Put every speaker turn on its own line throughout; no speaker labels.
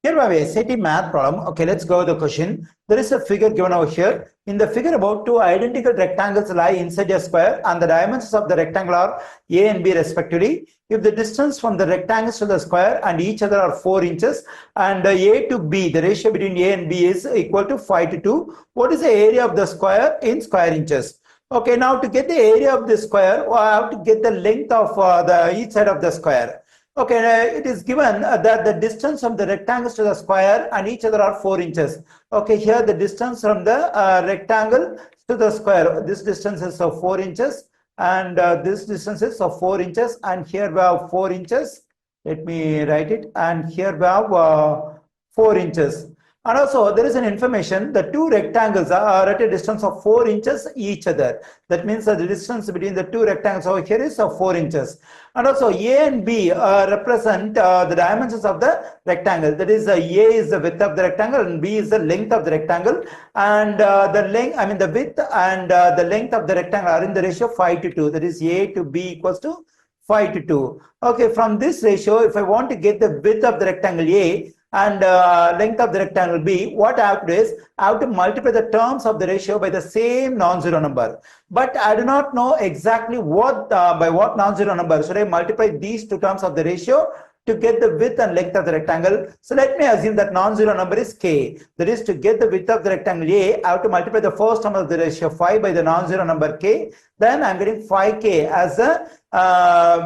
Here we have a SAT math problem. Okay, let's go to the question. There is a figure given over here. In the figure, about two identical rectangles lie inside a square and the dimensions of the rectangle are A and B respectively. If the distance from the rectangles to the square and each other are 4 inches and A to B, the ratio between A and B is equal to 5 to 2, what is the area of the square in square inches? Okay, now to get the area of the square, I have to get the length of each side of the square. Okay, it is given that the distance from the rectangles to the square and each other are 4 inches. Okay, here the distance from the rectangle to the square, this distance is of 4 inches and this distance is of 4 inches, and here we have 4 inches. Let me write it, and here we have 4 inches. And also there is an information, the two rectangles are at a distance of 4 inches each other. That means that the distance between the two rectangles over here is of 4 inches. And also A and B represent the dimensions of the rectangle. That is, A is the width of the rectangle and B is the length of the rectangle. And the width and the length of the rectangle are in the ratio 5 to 2. That is, A to B equals to 5 to 2. Okay, from this ratio, if I want to get the width of the rectangle A and length of the rectangle B, what I have to do is I have to multiply the terms of the ratio by the same non-zero number. But I do not know exactly what by what non-zero number should I multiply these two terms of the ratio to get the width and length of the rectangle. So let me assume that non-zero number is k. That is, to get the width of the rectangle A, I have to multiply the first term of the ratio 5 by the non-zero number k. Then I'm getting 5k as the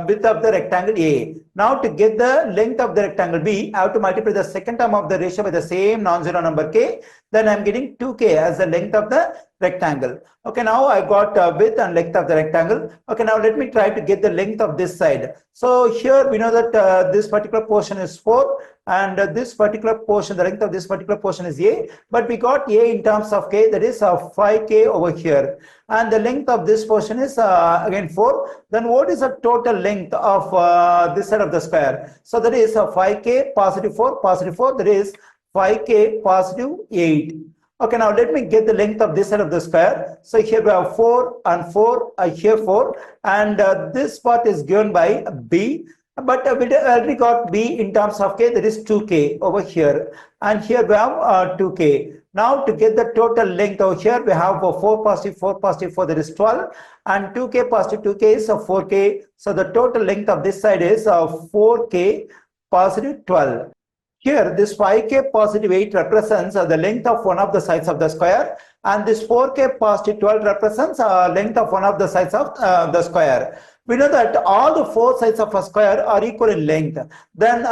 width of the rectangle A. Now to get the length of the rectangle B, I have to multiply the second term of the ratio by the same non-zero number k. Then I'm getting 2k as the length of the rectangle. Okay, now I got width and length of the rectangle. Okay, now let me try to get the length of this side. So here we know that this particular portion is 4 and this particular portion, the length of this particular portion is A, but we got A in terms of k, that is 5k over here, and the length of this portion is again 4. Then what is the total length of this side of the square? So that is 5k positive 4 positive 4, that is 5k positive 8. Okay, now let me get the length of this side of the square. So here we have 4 and 4, here 4, and this part is given by B. But we already got B in terms of k, that is 2k over here, and here we have 2k. Now to get the total length over here, we have 4 positive 4 positive 4, that is 12, and 2k positive 2k is 4k. So the total length of this side is 4k positive 12. Here this 5k positive 8 represents the length of one of the sides of the square, and this 4k positive 12 represents length of one of the sides of the square. We know that all the four sides of a square are equal in length. Then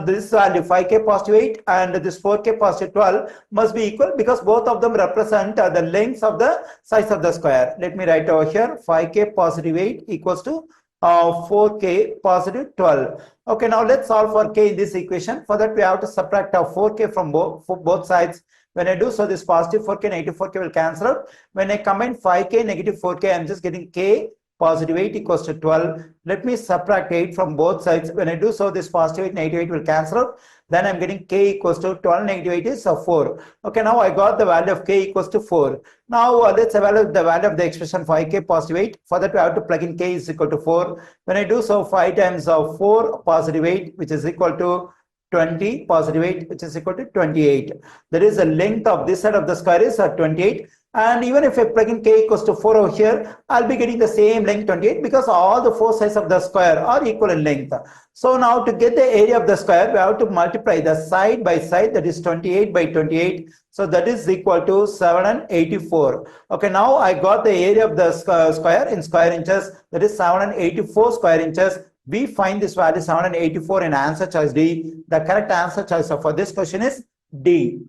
this value 5k positive 8 and this 4k positive 12 must be equal because both of them represent the lengths of the sides of the square. Let me write over here 5k positive 8 equals to 4k positive 12. Okay, now let's solve for k in this equation. For that we have to subtract 4k from both sides. When I do so, this positive 4k, negative 4k will cancel out. When I combine 5k, negative 4k, I'm just getting k positive 8 equals to 12. Let me subtract 8 from both sides. When I do so, this positive 8, negative 8 will cancel out. Then I'm getting k equals to 12, negative 8 is 4. Okay, now I got the value of k equals to 4. Now let's evaluate the value of the expression 5k positive 8. For that we have to plug in k is equal to 4. When I do so, 5 times 4 positive 8, which is equal to 20 positive 8, which is equal to 28. That is the length of this side of the square is 28. And even if I plug in k equals to 4 over here, I'll be getting the same length 28 because all the four sides of the square are equal in length. So now to get the area of the square, we have to multiply the side by side, that is 28 by 28. So that is equal to 784. Okay, now I got the area of the square in square inches, that is 784 square inches. We find this value 784 in answer choice D. The correct answer choice for this question is D.